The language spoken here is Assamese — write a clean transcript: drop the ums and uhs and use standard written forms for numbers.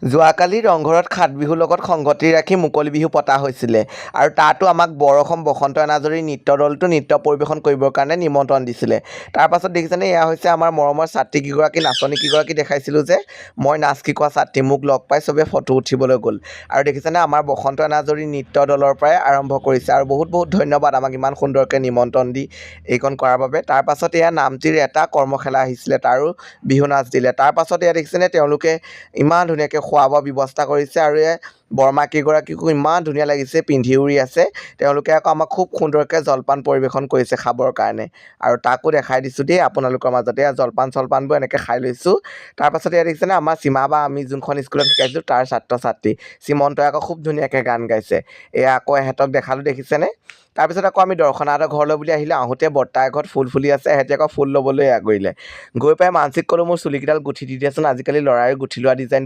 যোৱাকালি ৰংঘৰত সাত বিহুৰ লগত সংগতি ৰাখি মুকলি বিহু পতা হৈছিলে আৰু তাতো আমাক বৰ অসম বসন্ত এনাজৰী নৃত্য দলটো নৃত্য পৰিৱেশন কৰিবৰ কাৰণে নিমন্ত্ৰণ দিছিলে। তাৰ পাছত দেখিছেনে, এয়া হৈছে আমাৰ মৰমৰ ছাত্ৰী কেইগৰাকী, নাচনী কেইগৰাকী দেখাইছিলোঁ যে মই নাচ শিকোৱা ছাত্ৰী, মোক লগ পাই চবে ফটো উঠিবলৈ গ'ল। আৰু দেখিছেনে, আমাৰ বসন্ত এনাজৰী নৃত্য দলৰ পৰাই আৰম্ভ কৰিছে আৰু বহুত বহুত ধন্যবাদ আমাক ইমান সুন্দৰকৈ নিমন্ত্ৰণ দি এইকণ কৰাৰ বাবে। তাৰ পাছত এয়া নামটিৰ এটা কৰ্মশালা আহিছিলে, তাৰো বিহু নাচ দিলে। তাৰ পাছত এয়া দেখিছেনে, তেওঁলোকে ইমান ধুনীয়াকৈ খোৱা বোৱা ব্যৱস্থা কৰিছে আৰু এই বৰমা কেইগৰাকীকো ইমান ধুনীয়া লাগিছে, পিন্ধি উৰি আছে। তেওঁলোকে আকৌ আমাক খুব সুন্দৰকৈ জলপান পৰিৱেশন কৰিছে খাবৰ কাৰণে, আৰু তাকো দেখাই দিছোঁ দেই আপোনালোকৰ মাজতে। জলপান চলপানবোৰ এনেকৈ খাই লৈছোঁ। তাৰপাছত এয়া দেখিছেনে, আমাৰ সীমা বা আমি যোনখন স্কুলত শিকাইছোঁ তাৰ ছাত্ৰ ছাত্ৰী সীমন্তই আকৌ খুব ধুনীয়াকৈ গান গাইছে। এয়া আকৌ এহেঁতক দেখালোঁ, দেখিছেনে। তাৰপিছত আকৌ আমি দৰ্শনাহঁতৰ ঘৰলৈ বুলি আহিলে, আহোঁতে বৰ্তাৰ ঘৰত ফুল ফুলি আছে, এহেঁতি আকৌ ফুল ল'বলৈ আগৰিলে। গৈ পাই মানসিক ক'লোঁ, মোৰ চুলিকেইডাল গুঠি দি দিয়াচোন, আজিকালি ল'ৰাই গুঠি লোৱা ডিজাইন